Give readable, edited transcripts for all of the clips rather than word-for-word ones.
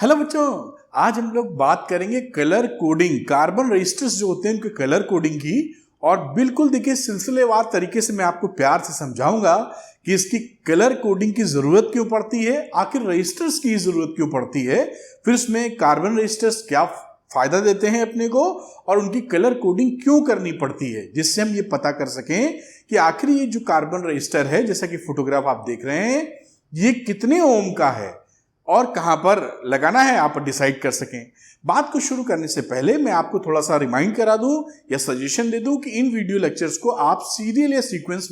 Hello बच्चों, आज हम लोग बात करेंगे कलर कोडिंग, कार्बन रजिस्टर्स जो होते हैं उनके कलर कोडिंग की। और बिल्कुल देखिए सिलसिलेवार तरीके से मैं आपको प्यार से समझाऊंगा कि इसकी कलर कोडिंग की जरूरत क्यों पड़ती है, आखिर रजिस्टर्स की जरूरत क्यों पड़ती है, फिर उसमें कार्बन रजिस्टर्स क्या फायदा देते हैं अपने को और उनकी कलर कोडिंग क्यों करनी पड़ती है, जिससे हम ये पता कर सकें कि आखिर ये जो कार्बन रजिस्टर है, जैसा कि फोटोग्राफ आप देख रहे हैं, ये कितने ओम का है और कहां पर लगाना है आप डिसाइड कर सकें। बात को शुरू करने से पहले मैं आपको थोड़ा सा रिमाइंड करा दूं या सजेशन दे दूं कि इन वीडियो लेक्चर्स को आप सीरियल या सीक्वेंस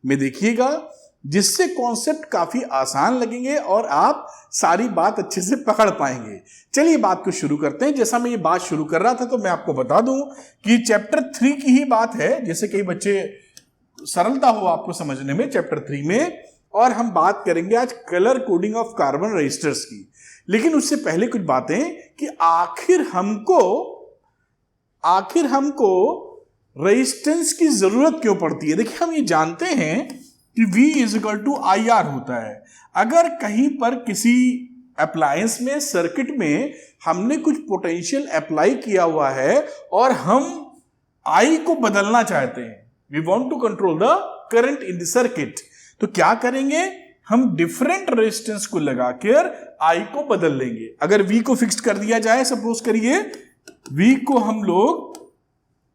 में देखिएगा, जिससे कॉन्सेप्ट काफी आसान लगेंगे और आप सारी बात अच्छे से पकड़ पाएंगे। चलिए बात को शुरू करते हैं। जैसा मैं ये बात शुरू कर रहा था तो मैं आपको बता दूं कि चैप्टर 3 की ही बात है, जैसे कई बच्चे सरलता हो आपको समझने में चैप्टर 3 में, और हम बात करेंगे आज colour coding of carbon resistors की। लेकिन उससे पहले कुछ बातें कि आखिर हमको रेजिस्टेंस की जरूरत क्यों पड़ती है। देखिए हम ये जानते हैं कि V is equal to IR होता है। अगर कहीं पर किसी अप्लायंस में, सर्किट में हमने कुछ पोटेंशियल अप्लाई किया हुआ है और हम I को बदलना चाहते हैं, we want to control the current in the circuit, तो क्या करेंगे, हम डिफरेंट रेजिस्टेंस को लगाकर I को बदल लेंगे। अगर V को फिक्स कर दिया जाए, सपोज करिए V को हम लोग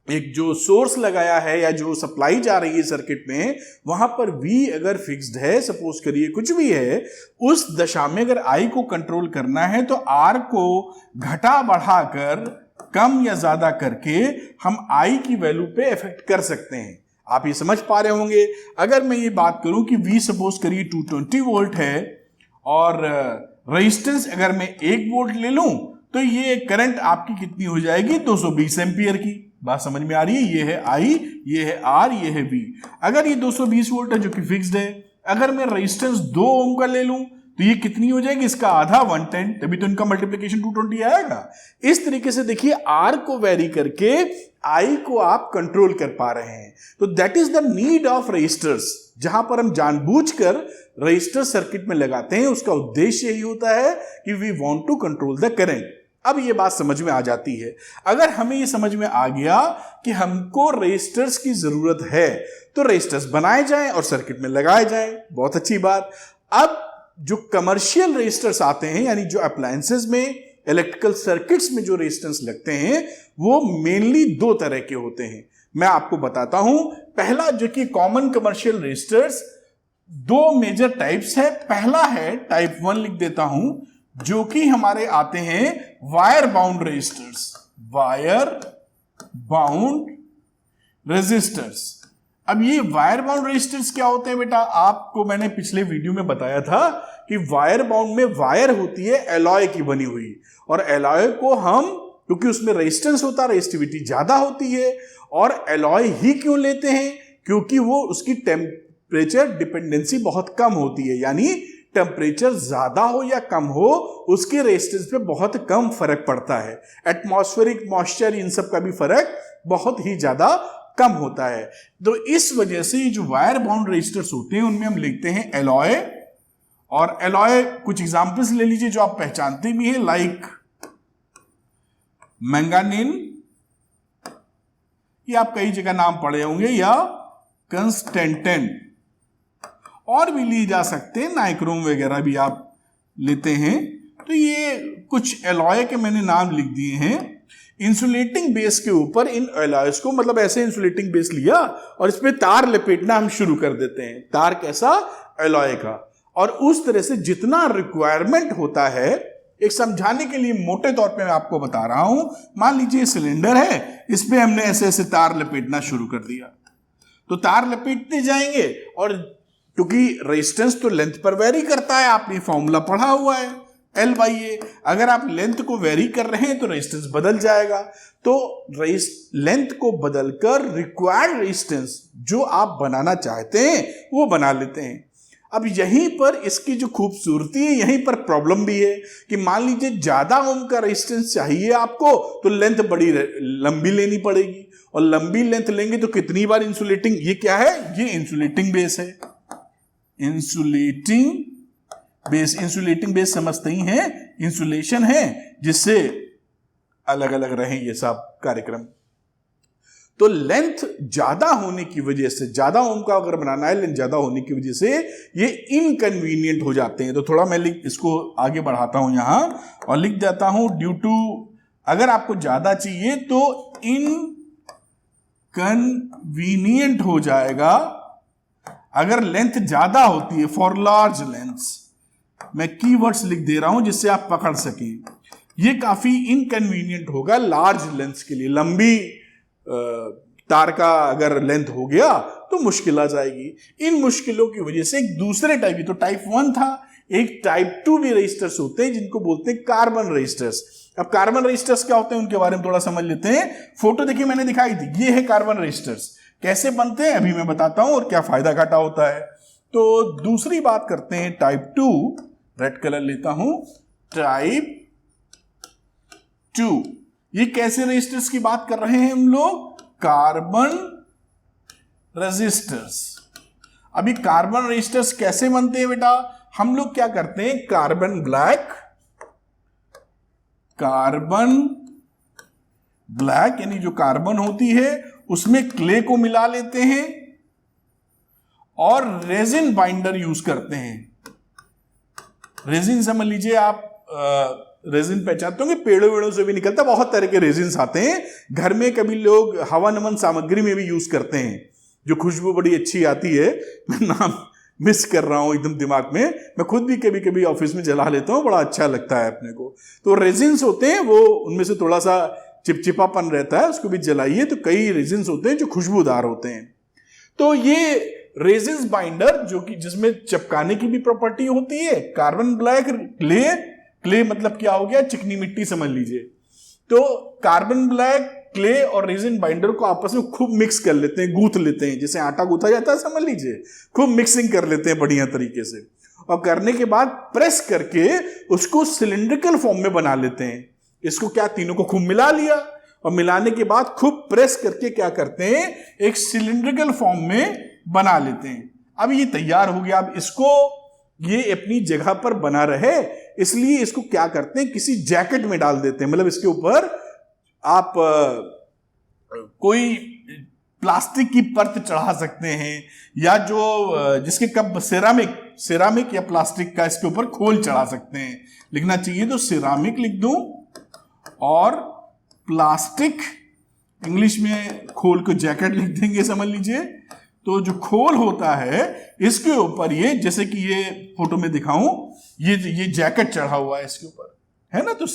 एक जो सोर्स लगाया है या जो सप्लाई जा रही है सर्किट में, वहां पर V अगर फिक्स्ड है, सपोज करिए कुछ भी है, उस दशा में अगर I को कंट्रोल करना है तो R को घटा बढ़ाकर, कम या ज्यादा करके हम I की वैल्यू पे इफेक्ट कर सकते हैं। आप ये समझ पा रहे होंगे। अगर मैं ये बात करूं कि V सपोज करिए 220 वोल्ट है और रेजिस्टेंस अगर मैं 1 वोल्ट ले लूं तो ये करंट आपकी कितनी हो जाएगी, 220 एम्पियर की। बात समझ में आ रही है। ये है I, ये है R, ये है V। अगर ये 220 वोल्ट है जो कि फिक्स्ड है, अगर मैं रेजिस्टेंस 2 ओम का ले लूं तो ये कितनी हो जाएगी, इसका आधा 110, तभी तो इनका मल्टीप्लिकेशन 220 आएगा। इस तरीके से देखिए R को वेरी करके I को आप कंट्रोल कर पा रहे हैं। तो that is the need of resistors. जहां पर हम जानबूझकर रजिस्टर सर्किट में लगाते हैं, उसका उद्देश्य यही होता है कि we want to control the current. अब ये बात समझ में आ जाती है। अगर हमें ये समझ में आ गया कि हमको रजिस्टर्स की जरूरत है तो रजिस्टर्स बनाए जाएं और सर्किट में लगाए जाएं, बहुत अच्छी बात। अब जो कमर्शियल रजिस्टर्स आते हैं, यानी जो अप्लायंसेस में, इलेक्ट्रिकल सर्किट्स में जो रेजिस्टेंस लगते हैं, वो मेनली 2 तरह के होते हैं। मैं आपको बताता हूं। पहला जो कि common commercial resistors, 2 major types है। पहला है टाइप 1 लिख देता हूं, जो कि हमारे आते हैं wire bound resistors. Wire bound resistors. Wire ये वायर बाउंड रेजिस्टर्स क्या होते हैं बेटा, आपको मैंने पिछले वीडियो में बताया था कि वायर बाउंड में वायर होती है एलॉय की बनी हुई, और एलॉय को हम, क्योंकि उसमें रेजिस्टेंस होता है, रेजिस्टिविटी ज्यादा होती है, और एलॉय ही क्यों लेते हैं, क्योंकि वो उसकी टेम्परेचर डिपेंडेंसी बहुत कम होती है, यानी टेम्परेचर ज्यादा हो या कम हो, उसके रेजिस्टेंस पे बहुत कम फर्क पड़ता है। एटमॉस्फेरिक मॉइस्चर, इन सब का भी फर्क बहुत ही ज्यादा कम होता है। तो इस वजह से जो वायर बाउंड रेजिस्टर्स होते हैं उनमें हम लिखते हैं एलॉय। और एलॉय कुछ एग्जांपल्स ले लीजिए जो आप पहचानते भी हैं, लाइक मैंगानीन, ये आप कई जगह नाम पढ़े होंगे, या कंस्टेंटेन, और भी लिए जा सकते हैं, नाइक्रोम वगैरह भी आप लेते हैं। तो ये कुछ एलॉय के मैंने नाम लिख दिए हैं। इंसुलेटिंग बेस के ऊपर इन एलॉयज को, मतलब ऐसे इंसुलेटिंग बेस लिया और इस पे तार लपेटना हम शुरू कर देते हैं। तार कैसा, एलॉय का। और उस तरह से जितना रिक्वायरमेंट होता है, एक समझाने के लिए मोटे तौर पे मैं आपको बता रहा हूं, मान लीजिए सिलेंडर है, इस पे हमने ऐसे ऐसे तार लपेटना शुरू कर दिया, तो तार लपेटते जाएंगे, और क्योंकि रेजिस्टेंस तो लेंथ पर वेरी करता है, आपने फॉर्मूला पढ़ा हुआ है L/A। अगर आप लेंथ को वेरी कर रहे हैं तो रेजिस्टेंस बदल जाएगा। तो लेंथ को बदलकर रिक्वायर्ड रेजिस्टेंस जो आप बनाना चाहते हैं वो बना लेते हैं। अब यहीं पर इसकी जो खूबसूरती है, यहीं पर प्रॉब्लम भी है कि मान लीजिए ज्यादा ओम का रेजिस्टेंस चाहिए आपको, तो लेंथ बड़ी लंबी लेनी पड़ेगी, और लंबी लेंथ लेंगे तो कितनी बार इंसुलेटिंग, ये क्या है, ये इंसुलेटिंग बेस है। इंसुलेटिंग बेस, इंसुलेटिंग बेस समझते ही हैं, इंसुलेशन है जिससे अलग अलग रहे ये सब कार्यक्रम। तो लेंथ ज्यादा होने की वजह से, ज्यादा ओम का अगर बनाना है, लेंथ ज्यादा होने की वजह से ये इनकन्वीनियंट हो जाते हैं। तो थोड़ा मैं इसको आगे बढ़ाता हूं यहां और लिख देता हूं ड्यू टू, अगर आपको ज्यादा चाहिए तो इनकन्वीनियंट हो जाएगा अगर लेंथ ज्यादा होती है। फॉर लार्ज लेंथ्स, मैं कीवर्ड्स लिख दे रहा हूं जिससे आप पकड़ सकें। ये काफी इनकन्वीनियंट होगा लार्ज लेंथ्स के लिए। लंबी तार का अगर लेंथ हो गया तो मुश्किल आ जाएगी। इन मुश्किलों की वजह से एक दूसरे टाइप, तो टाइप 1 था, एक टाइप 2 भी रजिस्टर्स होते हैं जिनको बोलते हैं कार्बन रजिस्टर्स। अब कार्बन रजिस्टर्स क्या होते हैं उनके बारे में थोड़ा समझ लेते हैं। फोटो देखिए मैंने दिखाई थी, ये है कार्बन रजिस्टर्स। कैसे बनते हैं अभी मैं बताता हूं और क्या फायदा घाटा होता है। तो दूसरी बात करते हैं टाइप 2, रेड कलर लेता हूं, टाइप 2। ये कैसे रजिस्टर्स की बात कर रहे हैं हम लोग? Carbon resistors. अभी कार्बन रजिस्टर्स कैसे बनते हैं बेटा? हम लोग क्या करते हैं, कार्बन ब्लैक यानी जो कार्बन होती है उसमें क्ले को मिला लेते हैं और रेजिन बाइंडर यूज करते हैं। रेजिन समझ लीजिए आप, रेजिन पहचानते होंगे, पेड़ों वेड़ों से भी निकलता, बहुत तरह के रेजिन्स आते हैं। घर में कभी लोग हवा नमन सामग्री में भी यूज करते हैं, जो खुशबू बड़ी अच्छी आती है। मैं नाम मिस कर रहा हूं एकदम दिमाग में, मैं खुद भी कभी कभी ऑफिस में जला लेता हूं, बड़ा अच्छा लगता है अपने को। तो रेजिन्स होते हैं, वो उनमें से थोड़ा सा चिपचिपापन रहता है, उसको भी जलाइए तो कई रेजिन्स होते हैं जो खुशबूदार होते हैं। तो ये रेजिन्स बाइंडर जो कि जिसमें चिपकाने की भी प्रॉपर्टी होती है, कार्बन ब्लैक, क्ले मतलब क्या हो गया, चिकनी मिट्टी समझ लीजिए। तो कार्बन ब्लैक, क्ले और रेजिन बाइंडर को आपस में खूब मिक्स कर लेते हैं, गूंथ लेते हैं, जैसे आटा गूंथा जाता है समझ लीजिए, खूब मिक्सिंग कर लेते हैं बढ़िया तरीके से। और करने के बाद प्रेस करके उसको सिलिंड्रिकल फॉर्म में बना लेते हैं। इसको क्या, तीनों को खूब मिला लिया और मिलाने के बाद खूब प्रेस करके क्या करते हैं, एक सिलिंड्रिकल फॉर्म में बना लेते हैं। अब ये तैयार हो गया। अब इसको, ये अपनी जगह पर बना रहे इसलिए इसको क्या करते हैं, किसी जैकेट में डाल देते हैं। मतलब इसके ऊपर आप कोई प्लास्टिक की परत चढ़ा सकते हैं, या जो जिसके कप सिरामिक या प्लास्टिक का इसके ऊपर खोल चढ़ा सकते हैं। लिखना चाहिए तो सिरामिक लिख दूं और प्लास्टिक, इंग्लिश में खोल को जैकेट लिख देंगे समझ लीजिए। तो जो खोल होता है इसके ऊपर ये, जैसे कि ये फोटो में दिखाऊं, ये जैकेट चढ़ा हुआ है इसके ऊपर, है ना। तो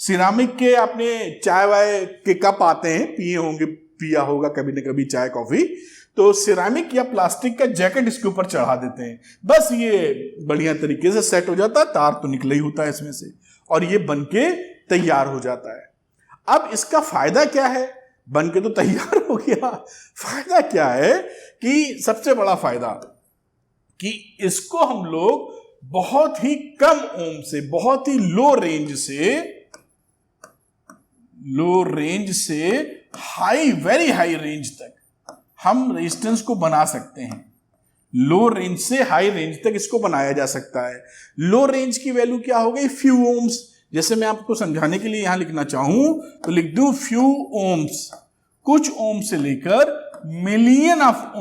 सिरामिक के आपने चाय वाय के कप आते हैं, पिया होगा कभी न कभी चाय कॉफी। तो सिरामिक या प्लास्टिक का जैकेट इसके ऊपर चढ़ा देते हैं, बस ये बढ़िया तरीके से सेट हो जाता है। तार तो निकला ही होता है इसमें से, और ये बनके तैयार हो जाता है। अब इसका फायदा क्या है? बन के तो तैयार हो गया, फायदा क्या है कि सबसे बड़ा फायदा कि इसको हम लोग बहुत ही कम ओम से, बहुत ही लो रेंज से वेरी हाई रेंज तक हम रेजिस्टेंस को बना सकते हैं। लो रेंज से हाई रेंज तक इसको बनाया जा सकता है। लो रेंज की वैल्यू क्या हो गई, फ्यू ओम्स। जैसे मैं आपको समझाने के लिए यहां लिखना चाहूं तो लिख दूं फ्यू ओम्स, कुछ ओम से लेकर मिलियन ऑफ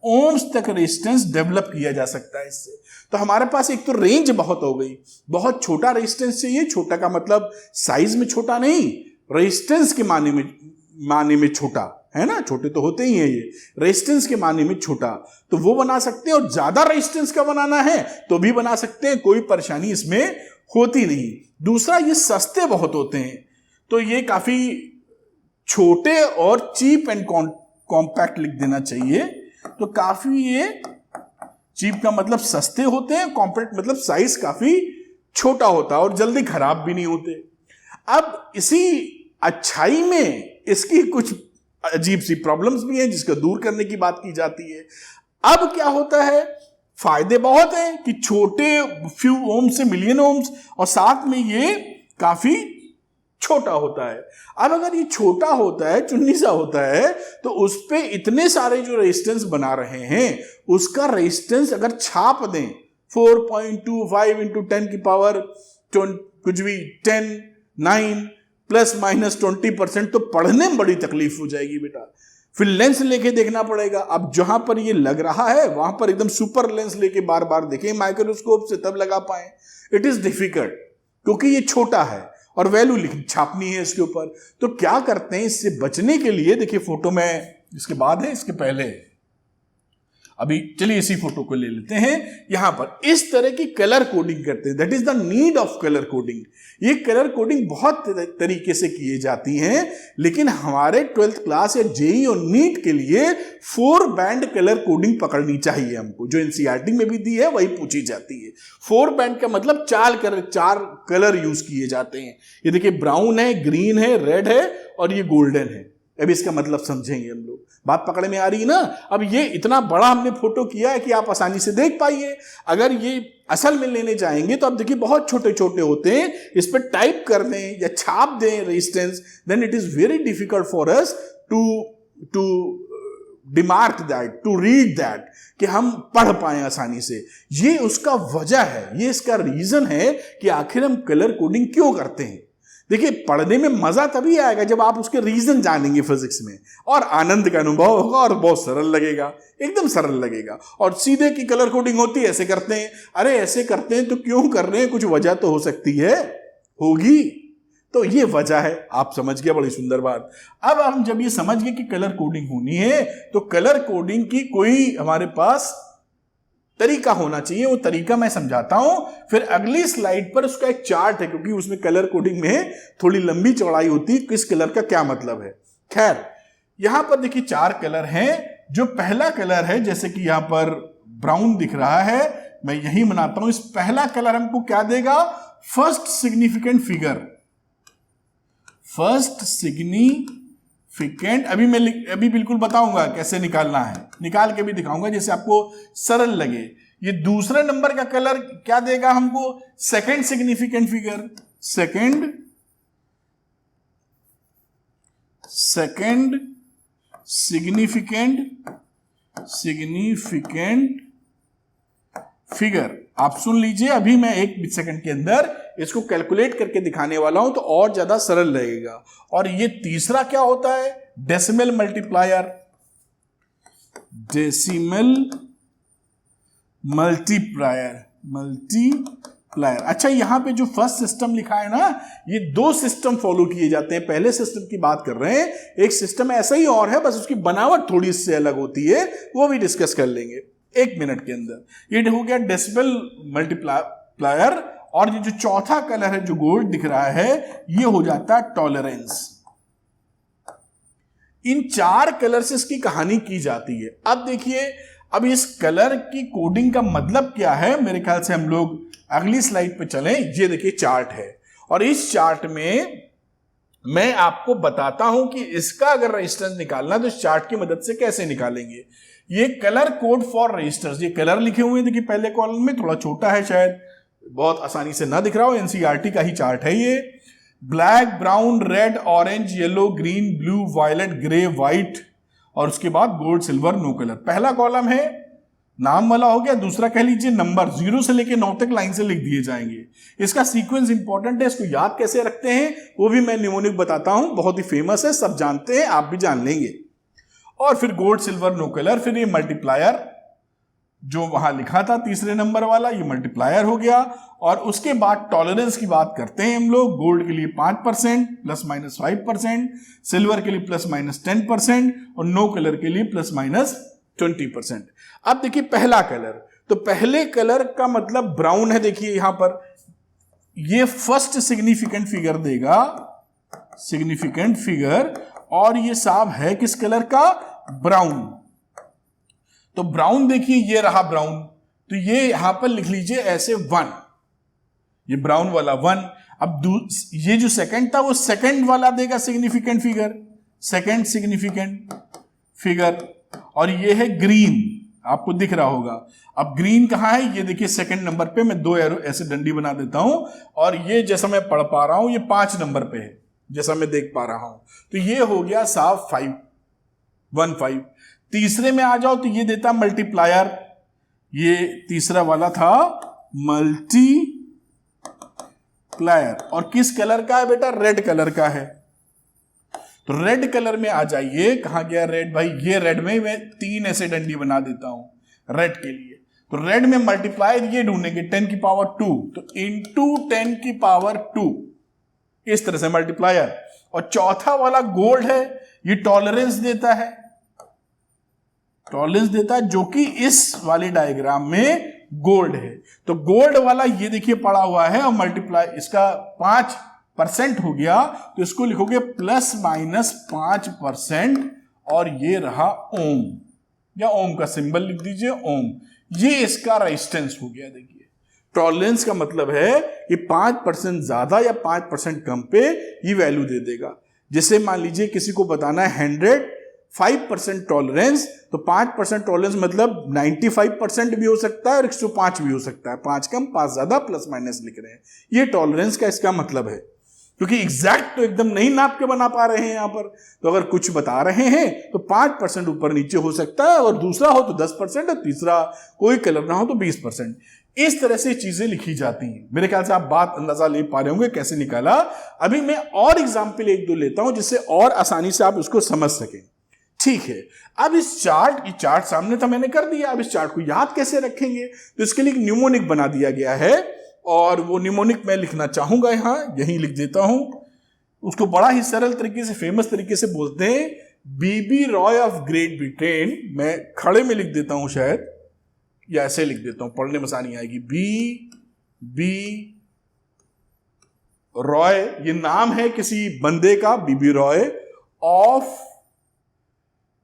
ओम्स तक रेजिस्टेंस डेवलप किया जा सकता है इससे। तो हमारे पास एक तो रेंज बहुत हो गई, बहुत छोटा रेजिस्टेंस चाहिए। छोटा का मतलब साइज में छोटा नहीं, रेजिस्टेंस के माने में छोटा, है ना। छोटे तो होते ही हैं ये, रेजिस्टेंस के माने में छोटा, तो वो बना सकते हैं। और ज्यादा रेजिस्टेंस का बनाना है तो भी बना सकते हैं, कोई परेशानी इसमें होती नहीं। दूसरा, ये सस्ते बहुत होते हैं, तो ये काफी छोटे और चीप एंड कॉम्पैक्ट लिख देना चाहिए। तो काफी ये चीप का मतलब सस्ते होते हैं, कॉम्पैक्ट मतलब साइज काफी छोटा होता है और जल्दी खराब भी नहीं होते। अब इसी अच्छाई में इसकी कुछ अजीब सी प्रॉब्लम्स भी हैं जिसको दूर करने की बात की जाती है। अब क्या होता है, फायदे बहुत हैं कि छोटे फ्यू ओम से मिलियन ओम्स, और साथ में ये काफी छोटा होता है। अब अगर ये छोटा होता है, चुन्नी सा होता है, तो उस पे इतने सारे जो रेजिस्टेंस बना रहे हैं उसका रेजिस्टेंस अगर छाप दें 4.25 इंटू 10 की पावर कुछ भी 10, 9 प्लस माइनस 20%, तो पढ़ने में बड़ी तकलीफ हो जाएगी बेटा। फिर लेंस लेके देखना पड़ेगा। अब जहां पर ये लग रहा है वहां पर एकदम सुपर लेंस लेके बार बार देखें माइक्रोस्कोप से, तब लगा पाए। इट इज डिफिकल्ट क्योंकि ये छोटा है और वैल्यू छापनी है इसके ऊपर। तो क्या करते हैं इससे बचने के लिए, देखिए फोटो में इसके बाद है, इसके पहले है। अभी चलिए इसी फोटो को ले लेते हैं। यहां पर इस तरह की कलर कोडिंग करते हैं, that is the need of colour coding. ये कलर कोडिंग बहुत तरीके से किए जाती हैं, लेकिन हमारे 12th क्लास या जेई और नीट के लिए 4 बैंड कलर कोडिंग पकड़नी चाहिए हमको, जो एनसीईआरटी में भी दी है वही पूछी जाती है। 4 बैंड का मतलब 4 कलर यूज किए जाते हैं। ये देखिए ब्राउन है, ग्रीन है, रेड है और ये गोल्डन है। अब इसका मतलब समझेंगे हम लोग, बात पकड़ में आ रही है ना। अब ये इतना बड़ा हमने फोटो किया है कि आप आसानी से देख पाइए। अगर ये असल में लेने जाएंगे तो आप देखिए बहुत छोटे छोटे होते हैं, इस पर टाइप कर दें या छाप दें resistance, then it is very difficult for us to demark that, to read that, कि हम पढ़ पाए आसानी से। ये उसका वजह है, ये इसका रीजन है कि आखिर हम कलर कोडिंग क्यों करते हैं। देखिए पढ़ने में मजा तभी आएगा जब आप उसके रीजन जानेंगे फिजिक्स में, और आनंद का अनुभव होगा और बहुत सरल लगेगा, एकदम सरल लगेगा। और सीधे की कलर कोडिंग होती है, ऐसे करते हैं, अरे ऐसे करते हैं तो क्यों कर रहे हैं, कुछ वजह तो हो सकती है, होगी। तो ये वजह है, आप समझ गए, बड़ी सुंदर बात। अब हम जब ये समझ गए कि कलर कोडिंग होनी है, तो कलर कोडिंग की कोई हमारे पास तरीका होना चाहिए, वो तरीका मैं समझाता हूं। फिर अगली स्लाइड पर उसका एक चार्ट है, क्योंकि उसमें कलर कोडिंग में थोड़ी लंबी चौड़ाई होती है, किस कलर का क्या मतलब है। खैर यहां पर देखिए 4 कलर हैं। जो पहला कलर है, जैसे कि यहां पर ब्राउन दिख रहा है, मैं यही बनाता हूं। इस पहला कलर हमको क्या देगा, first significant figure, first significant. अभी बिल्कुल बताऊंगा कैसे निकालना है, निकाल के भी दिखाऊंगा जैसे आपको सरल लगे। ये दूसरे नंबर का कलर क्या देगा हमको, second significant figure, second significant figure. आप सुन लीजिए, अभी मैं 1 सेकंड के अंदर इसको कैलकुलेट करके दिखाने वाला हूं, तो और ज्यादा सरल रहेगा। और ये तीसरा क्या होता है, डेसिमल मल्टीप्लायर, डेसिमल मल्टीप्लायर। अच्छा, यहां पे जो फर्स्ट सिस्टम लिखा है ना, ये 2 सिस्टम फॉलो किए जाते हैं। पहले सिस्टम की बात कर रहे हैं, एक सिस्टम ऐसा ही और है, बस उसकी बनावट थोड़ी इससे अलग होती है, वो भी डिस्कस कर लेंगे 1 मिनट के अंदर। ये हो गया डेसिमल मल्टीप्लायर। और ये जो चौथा कलर है जो गोल्ड दिख रहा है, ये हो जाता है टॉलरेंस। इन 4 कलर से इसकी कहानी की जाती है। अब देखिए, अब इस कलर की कोडिंग का मतलब क्या है, मेरे ख्याल से हम लोग अगली स्लाइड पे चलें। ये देखिए चार्ट है, और इस चार्ट में मैं आपको बताता हूं कि इसका अगर रेजिस्टेंस निकालना है तो इस चार्ट की मदद से कैसे निकालेंगे। ये कलर कोड फॉर रेजिस्टर्स, ये कलर लिखे हुए हैं, देखिए पहले कॉलम में, थोड़ा छोटा है, शायद बहुत आसानी से ना दिख रहा हो, एनसीईआरटी का ही चार्ट है ये। Black, brown, red, orange, yellow, green, blue, violet, grey, white, और उसके बाद गोल्ड, सिल्वर, नो कलर। पहला कॉलम है नाम वाला हो गया, दूसरा कह लीजिए नंबर, 0 से लेके 9 तक लाइन से लिख दिए जाएंगे। इसका सीक्वेंस इंपॉर्टेंट है, इसको याद कैसे रखते हैं वो भी मैं निमोनिक बताता हूं, बहुत ही फेमस है, सब जानते हैं, आप भी जान लेंगे। और फिर गोल्ड, सिल्वर, नो कलर। फिर ये मल्टीप्लायर जो वहां लिखा था तीसरे नंबर वाला, ये मल्टीप्लायर हो गया। और उसके बाद टॉलरेंस की बात करते हैं हम लोग। गोल्ड के लिए 5% ±5%, सिल्वर के लिए ±10%, और नो कलर के लिए ±20%। अब देखिए पहला कलर, तो पहले कलर का मतलब ब्राउन है। देखिए यहां पर ये फर्स्ट सिग्निफिकेंट फिगर देगा, सिग्निफिकेंट फिगर, और ये साहब है किस कलर का, ब्राउन। तो ब्राउन देखिए, ये रहा ब्राउन, तो ये यहां पर लिख लीजिए ऐसे 1, ये ब्राउन वाला 1। अब ये जो सेकंड था वो सेकंड वाला देगा significant figure, second significant figure. और ये है ग्रीन, आपको दिख रहा होगा। अब ग्रीन कहां है, ये देखिए सेकंड नंबर पे, मैं 2 एरो ऐसे डंडी बना देता हूं, और ये जैसा मैं पढ़ पा रहा हूं ये 5 नंबर पे है, जैसा मैं देख पा रहा हूं। तो ये हो गया साफ 515। तीसरे में आ जाओ तो ये देता मल्टीप्लायर, ये तीसरा वाला था मल्टीप्लायर, और किस कलर का है बेटा? रेड कलर का है। तो रेड कलर में आ जाइए, कहां गया रेड भाई? ये रेड में मैं 3 ऐसे डंडी बना देता हूं रेड के लिए। तो रेड में मल्टीप्लायर ये ढूंढेंगे 10 की पावर 2, तो इंटू 10 की पावर 2, इस तरह से मल्टीप्लायर। और चौथा वाला गोल्ड है, ये टॉलरेंस देता है, टॉलरेंस देता है, जो कि इस वाले डायग्राम में गोल्ड है। तो गोल्ड वाला ये देखिए पड़ा हुआ है, और मल्टीप्लाई इसका 5% हो गया, तो इसको लिखोगे ±5%, और ये रहा ओम, या ओम का सिंबल लिख दीजिए, ओम। ये इसका रेजिस्टेंस हो गया। देखिए टॉलरेंस का मतलब है ये 5% ज्यादा या 5% कम पे ये वैल्यू दे देगा। जैसे मान लीजिए किसी को बताना है 105% टॉलरेंस, तो 5% टॉलरेंस मतलब 95% भी हो सकता है और 105 भी हो सकता है। 5 कम 5 ज्यादा प्लस माइनस लिख रहे हैं, ये टॉलरेंस का इसका मतलब है। क्योंकि एग्जैक्ट तो एकदम नहीं नाप के बना पा रहे हैं यहां पर, तो अगर कुछ बता रहे हैं तो 5% ऊपर नीचे हो सकता है, और दूसरा हो तो 10%, और तीसरा कोई कलर ना हो तो 20%। इस तरह से चीजें लिखी जाती हैं। मेरे ख्याल से आप बात अंदाजा ले पा रहे होंगे कैसे निकाला। अभी मैं और एग्जाम्पल 1-2 लेता हूं जिससे और आसानी से आप उसको समझ सकें। ठीक है, अब इस चार्ट, ये चार्ट सामने था मैंने कर दिया, अब इस चार्ट को याद कैसे रखेंगे? तो इसके लिए एक न्यूमोनिक बना दिया गया है, और वो निमोनिक मैं लिखना चाहूंगा, यहां यहीं लिख देता हूं। उसको बड़ा ही सरल तरीके से, फेमस तरीके से बोलते हैं बीबी रॉय ऑफ ग्रेट ब्रिटेन। मैं खड़े में लिख देता हूं शायद, या ऐसे लिख देता हूं, पढ़ने में आसानी आएगी। बी रॉय, ये नाम है किसी बंदे का, बीबी रॉय ऑफ,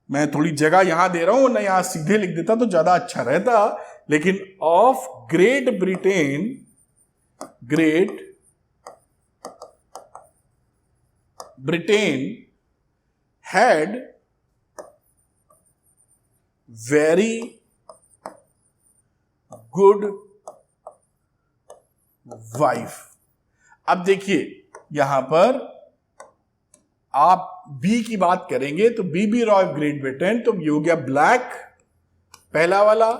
मैं थोड़ी जगह यहां दे रहा हूं ना, यहां सीधे लिख देता तो ज्यादा अच्छा रहता, लेकिन of Great Britain, great Britain had very good wife. अब देखिए यहां पर आप बी की बात करेंगे तो बीबी रॉय ऑफ ग्रेट ब्रिटेन, तो ये हो गया ब्लैक पहला वाला,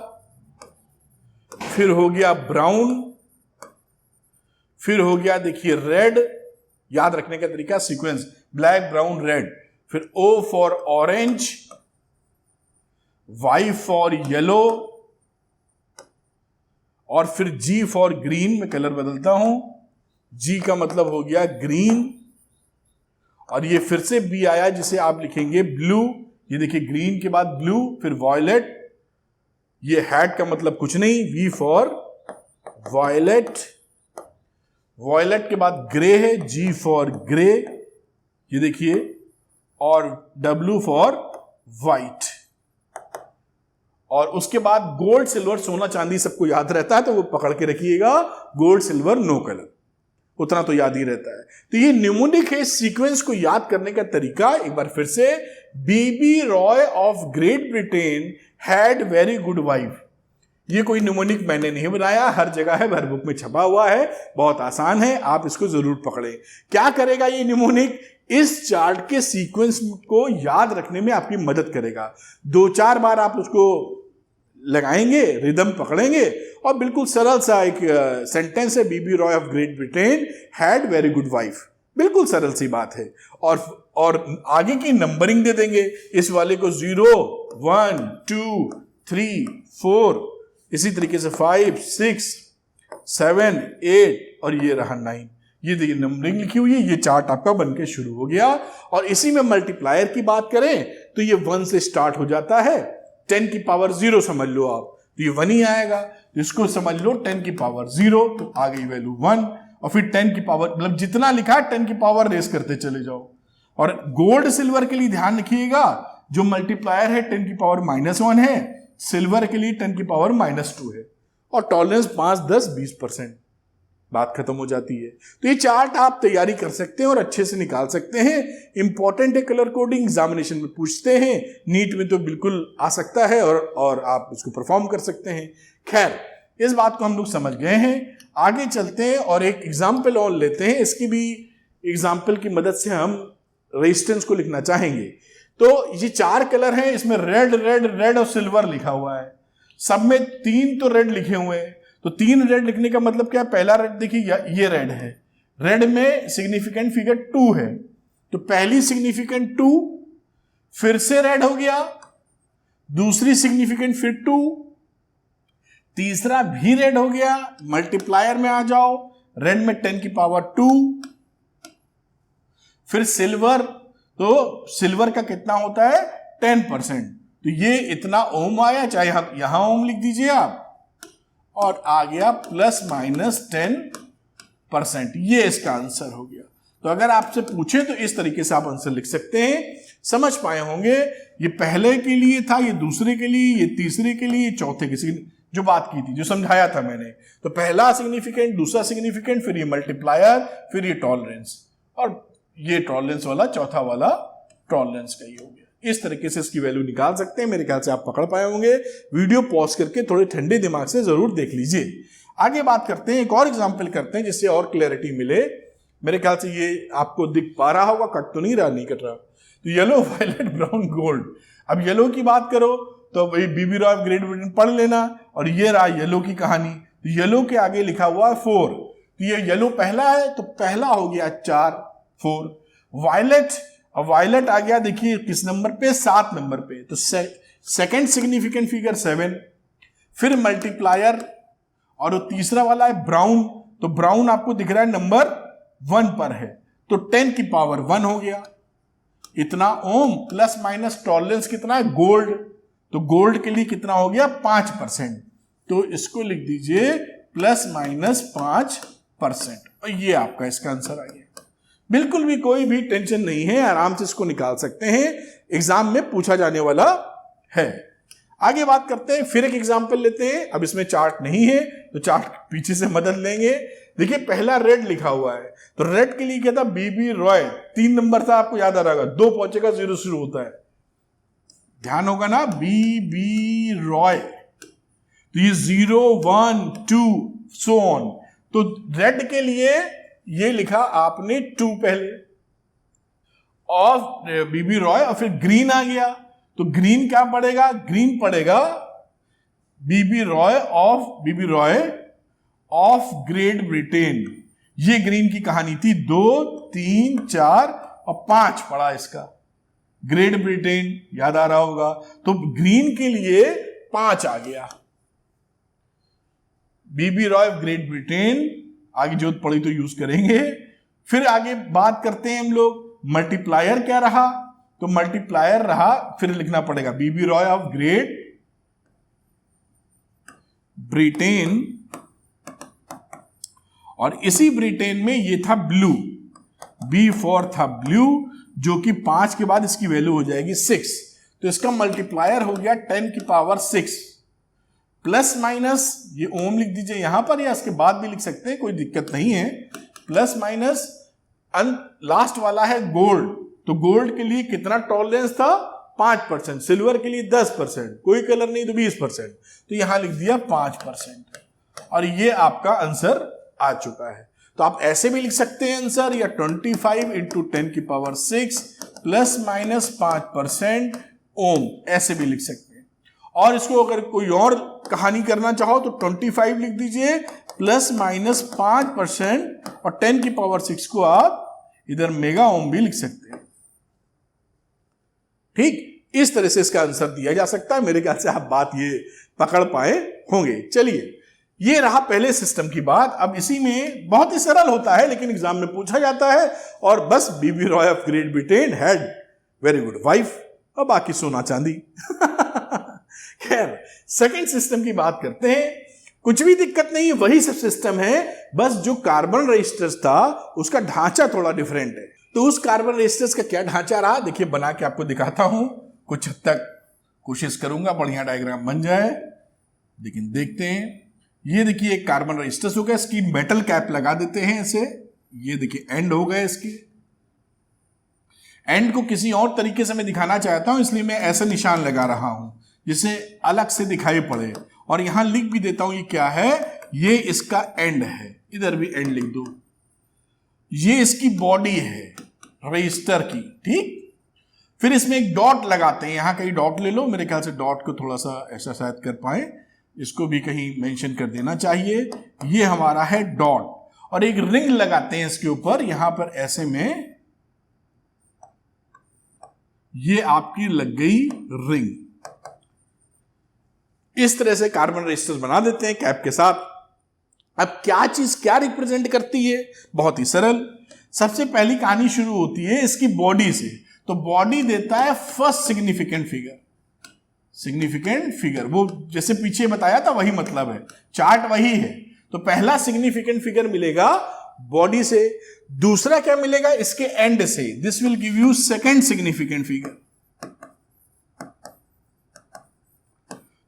फिर हो गया ब्राउन, फिर हो गया देखिए रेड। याद रखने का तरीका सीक्वेंस, ब्लैक ब्राउन रेड, फिर O for orange, Y for yellow, और फिर जी फॉर ग्रीन। मैं कलर बदलता हूं, जी का मतलब हो गया ग्रीन, और ये फिर से बी आया जिसे आप लिखेंगे ब्लू। ये देखिए ग्रीन के बाद ब्लू, फिर वॉयलेट, ये हैड का मतलब कुछ नहीं, वी फॉर वॉयलेट, वॉयलेट के बाद ग्रे है, जी फॉर ग्रे, ये देखिए, और डब्ल्यू फॉर वाइट। और उसके बाद गोल्ड सिल्वर सोना चांदी सबको याद रहता है, तो वो पकड़ के रखिएगा, गोल्ड सिल्वर नो कलर, उतना तो याद ही रहता है। तो ये न्यूमोनिक है, सीक्वेंस को याद करने का तरीका एक बार फिर से, BB Roy of Great Britain had very good wife. ये कोई न्यूमोनिक मैंने नहीं बनाया, हर जगह है, हर बुक में छपा हुआ है, बहुत आसान है, आप इसको जरूर पकड़ें। क्या करेगा ये न्यूमोनिक? इस चार्ट के सीक्वेंस को याद रखने में आपकी मदद करेगा। 2-4 बार आप उसको लगाएंगे, रिदम पकड़ेंगे, और बिल्कुल सरल सा एक सेंटेंस है, BB Roy of Great Britain had very good wife. बिल्कुल सरल सी बात है। और आगे की नंबरिंग दे देंगे, इस वाले को 0, 1, 2, 3, 4, इसी तरीके से 5, 6, 7, 8, और ये रहा 9। ये देखिए नंबरिंग लिखी हुई है, ये चार्ट आपका बनके शुरू हो गया। और इसी में मल्टीप्लायर की बात करें तो ये 1 से स्टार्ट हो जाता है, 10 की पावर 0 समझ लो आप, तो ये 1 ही आएगा। इसको समझ लो 10 की पावर 0, तो आ गई वैल्यू 1, और फिर 10 की पावर, मतलब जितना लिखा है 10 की पावर रेस करते चले जाओ। और गोल्ड सिल्वर के लिए ध्यान रखिएगा, जो मल्टीप्लायर है 10 की पावर -1 है, सिल्वर के लिए 10 की पावर -2 है, और टॉलरेंस 5, 10, 20%, बात खत्म हो जाती है। तो ये चार्ट आप तैयारी कर सकते हैं और अच्छे से निकाल सकते हैं। इंपॉर्टेंट है, कलर कोडिंग एग्जामिनेशन में पूछते हैं, नीट में तो बिल्कुल आ सकता है, और आप इसको परफॉर्म कर सकते हैं। खैर, इस बात को हम लोग समझ गए हैं, आगे चलते हैं और एक एग्जाम्पल और लेते हैं। इसकी भी एग्जाम्पल की मदद से हम रेजिस्टेंस को लिखना चाहेंगे। तो ये 4 कलर हैं, इसमें रेड रेड रेड और सिल्वर लिखा हुआ है, सब में 3 तो रेड लिखे हुए हैं। तो 3 रेड लिखने का मतलब क्या है? पहला रेड देखिए, ये रेड है, रेड में सिग्निफिकेंट फिगर 2 है, तो पहली सिग्निफिकेंट 2, फिर से रेड हो गया, दूसरी सिग्निफिकेंट फिर 2, तीसरा भी रेड हो गया, मल्टीप्लायर में आ जाओ, रेड में 10 की पावर 2, फिर सिल्वर, तो सिल्वर का कितना होता है? 10%, तो ये इतना ओम आया, चाहे यहां ओम लिख दीजिए आप, और आ गया ±10%, ये इसका आंसर हो गया। तो अगर आपसे पूछे तो इस तरीके से आप आंसर लिख सकते हैं। समझ पाए होंगे, ये पहले के लिए था, ये दूसरे के लिए, ये तीसरे के लिए, चौथे के लिए जो बात की थी, जो समझाया था मैंने। तो पहला सिग्निफिकेंट, दूसरा सिग्निफिकेंट, फिर ये मल्टीप्लायर, फिर ये टॉलरेंस, और ये टॉलरेंस वाला चौथा वाला टॉलरेंस का ही हो गया। इस तरीके से इसकी वैल्यू निकाल सकते हैं। मेरे ख्याल से आप पकड़ पाए होंगे। वीडियो पॉज करके थोड़े ठंडे दिमाग से जरूर देख लीजिए। आगे बात करते हैं, एक और एग्जांपल करते हैं जिससे और क्लैरिटी मिले। मेरे ख्याल से ये आपको दिख पा रहा होगा, कट तो नहीं रहा, नहीं कट रहा। तो येलो, वायलेट, ब्राउन, गोल्ड। अब येलो की बात करो तो वही बीबी रॉय ऑफ ग्रेट ब्रिटेन पढ़ लेना, और ये रहा येलो की कहानी। तो येलो के आगे लिखा हुआ है 4, तो ये येलो पहला है, तो पहला हो गया 4, 4। वायलेट, अब वायलेट आ गया, देखिए किस नंबर पे? 7 नंबर पे, तो सेकंड सिग्निफिकेंट फिगर 7, फिर मल्टीप्लायर, और तीसरा वाला है ब्राउन, तो ब्राउन आपको दिख रहा है नंबर 1 पर है, तो 10 की पावर 1 हो गया, इतना ओम, प्लस माइनस टॉलरेंस कितना है? गोल्ड, तो गोल्ड के लिए कितना हो गया? 5%, तो इसको लिख दीजिए ±5%, और ये आपका इसका आंसर आ गया। बिल्कुल भी कोई भी टेंशन नहीं है, आराम से इसको निकाल सकते हैं, एग्जाम में पूछा जाने वाला है। आगे बात करते हैं, फिर एक एग्जांपल लेते हैं। अब इसमें चार्ट नहीं है तो चार्ट पीछे से मदद लेंगे। देखिए पहला रेड लिखा हुआ है, तो रेड के लिए क्या था? बीबी रॉय, 3 नंबर था, आपको याद आ रहा होगा, 2 पहुंचेगा 0 शुरू होता है, ध्यान होगा ना, बीबी रॉय, तो ये 0 1 2 सो ऑन। तो रेड के लिए ये लिखा आपने 2 पहले ऑफ बीबी रॉय, और फिर ग्रीन आ गया, तो ग्रीन क्या पड़ेगा? ग्रीन पड़ेगा बीबी रॉय ऑफ ग्रेट ब्रिटेन। ये ग्रीन की कहानी थी, 2 3 4 और 5 पड़ा इसका, ग्रेट ब्रिटेन याद आ रहा होगा, तो ग्रीन के लिए 5 आ गया, बीबी रॉय ऑफ ग्रेट ब्रिटेन। आगे जो पढ़ी तो यूज करेंगे। फिर आगे बात करते हैं हम लोग, मल्टीप्लायर क्या रहा? तो मल्टीप्लायर रहा, फिर लिखना पड़ेगा बीबी रॉय ऑफ ग्रेट ब्रिटेन, और इसी ब्रिटेन में ये था ब्लू, B4 था ब्लू, जो कि 5 के बाद इसकी वैल्यू हो जाएगी 6, तो इसका मल्टीप्लायर हो गया 10 की पावर 6, प्लस माइनस ये ओम लिख दीजिए यहां पर, या इसके बाद भी लिख सकते हैं, कोई दिक्कत नहीं है, प्लस माइनस लास्ट वाला है गोल्ड, तो गोल्ड के लिए कितना टॉलरेंस था? 5%, सिल्वर के लिए 10%, कोई कलर नहीं तो 20%, तो यहां लिख दिया 5%, और ये आपका आंसर आ चुका है। तो आप ऐसे भी लिख सकते हैं आंसर, या 25 इंटू 10 की पावर 6 प्लस माइनस 5% ओम, ऐसे भी लिख सकते हैं। और इसको अगर कोई और कहानी करना चाहो तो 25 लिख दीजिए प्लस माइनस 5% और 10 की पावर 6 को आप इधर मेगा ओम भी लिख सकते हैं। ठीक, इस तरह से इसका आंसर दिया जा सकता है। मेरे ख्याल से आप बात ये पकड़ पाए होंगे। चलिए, ये रहा पहले सिस्टम की बात। अब इसी में बहुत ही सरल होता है, लेकिन एग्जाम में पूछा जाता है, और बस BB Roy of Great Britain had very good wife, और बाकी सोना चांदी। खैर, सेकंड सिस्टम की बात करते हैं। कुछ भी दिक्कत नहीं, वही सब सिस्टम है, बस जो कार्बन रजिस्टर्स था उसका ढांचा थोड़ा डिफरेंट है। तो उस कार्बन रजिस्टर्स का क्या ढांचा रहा, देखिए बना के आपको दिखाता हूं, कुछ हद तक कोशिश करूंगा बढ़िया डायग्राम बन जाए, लेकिन देखते हैं। ये देखिए एक कार्बन रजिस्टर्स हो गया, इसकी मेटल कैप लगा देते हैं ऐसे, ये देखिए एंड हो गए इसके। एंड को किसी और तरीके से मैं दिखाना चाहता हूं, इसलिए मैं ऐसा निशान लगा रहा हूं जिसे अलग से दिखाई पड़े, और यहां लिख भी देता हूं ये क्या है, ये इसका एंड है, इधर भी एंड लिख दो। ये इसकी बॉडी है रजिस्टर की, ठीक। फिर इसमें एक डॉट लगाते हैं, यहां कहीं डॉट ले लो, मेरे ख्याल से डॉट को थोड़ा सा ऐसा शायद कर पाए, इसको भी कहीं मेंशन कर देना चाहिए। ये हमारा है डॉट, और एक रिंग लगाते हैं इसके ऊपर, यहां पर ऐसे में ये आपकी लग गई रिंग। इस तरह से कार्बन रजिस्टर्स बना देते हैं कैप के साथ। अब क्या चीज क्या रिप्रेजेंट करती है, बहुत ही सरल। सबसे पहली कहानी शुरू होती है इसकी बॉडी से, तो बॉडी देता है first significant figure. Significant figure वो जैसे पीछे बताया था वही मतलब है, चार्ट वही है। तो पहला सिग्निफिकेंट फिगर मिलेगा बॉडी से, दूसरा क्या मिलेगा इसके एंड से, this will give you second significant figure.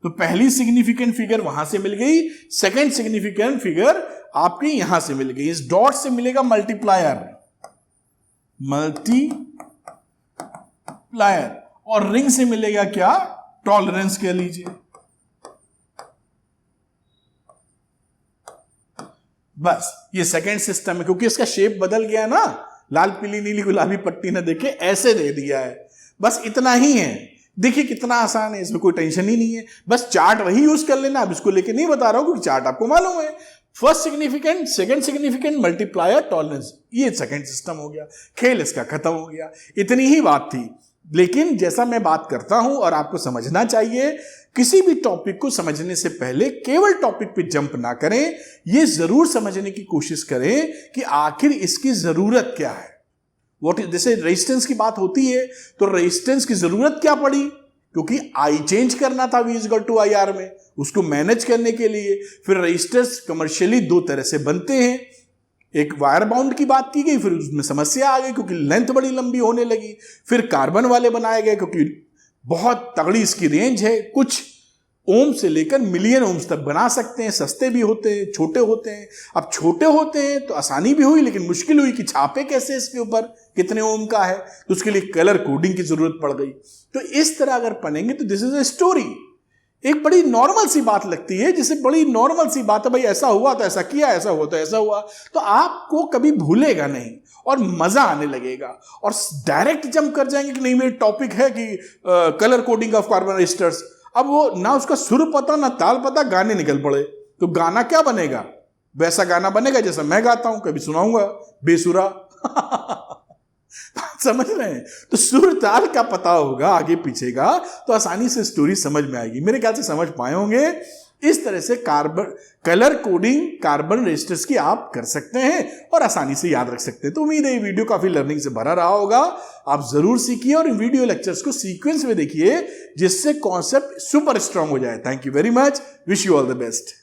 तो पहली सिग्निफिकेंट फिगर वहां से मिल गई, सेकंड सिग्निफिकेंट फिगर आपकी यहां से मिल गई। इस डॉट से मिलेगा मल्टीप्लायर, और रिंग से मिलेगा क्या, टॉलरेंस कह लीजिए। बस ये सेकंड सिस्टम है, क्योंकि इसका शेप बदल गया ना, लाल पीली नीली गुलाबी पट्टी ना देखे ऐसे दे दिया है। बस इतना ही है, देखिए कितना आसान है, इसमें कोई टेंशन ही नहीं है। बस चार्ट वही यूज कर लेना, अब इसको लेके नहीं बता रहा हूं क्योंकि चार्ट आपको मालूम है। First significant, second significant, multiplier, tolerance, ये सेकंड सिस्टम हो गया, खेल इसका खत्म हो गया। इतनी ही बात थी। लेकिन जैसा मैं बात करता हूं और आपको समझना चाहिए, किसी भी टॉपिक को समझने से पहले केवल टॉपिक पे जंप ना करें, यह जरूर समझने की कोशिश करें कि आखिर इसकी जरूरत क्या है। जैसे रेजिस्टेंस की बात होती है, तो रेजिस्टेंस की जरूरत क्या पड़ी, क्योंकि आई चेंज करना था V=IR में, उसको मैनेज करने के लिए। फिर रेजिस्टर्स कमर्शियली दो तरह से बनते हैं, एक वायर बाउंड की बात की गई, फिर उसमें समस्या आ गई क्योंकि लेंथ बड़ी लंबी होने लगी। फिर कार्बन वाले बनाए गए क्योंकि बहुत तगड़ी इसकी रेंज है, कुछ ओम से लेकर मिलियन ओम्स तक बना सकते हैं, सस्ते भी होते हैं, छोटे होते हैं। अब छोटे होते हैं तो आसानी भी हुई, लेकिन मुश्किल हुई कि छापे कैसे इसके ऊपर, कितने ओम का है, तो उसके लिए कलर कोडिंग की जरूरत पड़ गई। तो इस तरह अगर बनेंगे तो दिस इज ए स्टोरी। एक बड़ी नॉर्मल सी बात लगती है, जिसे बड़ी नॉर्मल सी बात है, भाई ऐसा हुआ तो ऐसा किया, ऐसा हुआ तो ऐसा हुआ, तो आपको कभी भूलेगा नहीं और मजा आने लगेगा। और डायरेक्ट जंप कर जाएंगे कि नहीं मेरे टॉपिक है कि colour coding of carbon resistors, अब वो ना उसका सुर पता ना ताल पता, गाने निकल पड़े, तो गाना क्या बनेगा, वैसा गाना बनेगा जैसा मैं गाता हूं, कभी सुनाऊंगा बेसुरा। समझ रहे हैं, तो सुर ताल का पता होगा आगे पीछे का, तो आसानी से स्टोरी समझ में आएगी। मेरे ख्याल से समझ पाए होंगे। इस तरह से कलर कोडिंग कार्बन रजिस्टर्स की आप कर सकते हैं और आसानी से याद रख सकते हैं। तो उम्मीद है ये वीडियो काफी लर्निंग से भरा रहा होगा, आप जरूर सीखिए और इन वीडियो लेक्चर्स को सीक्वेंस में देखिए, जिससे कॉन्सेप्ट सुपर स्ट्रांग हो जाए। Thank you very much, wish you all the best.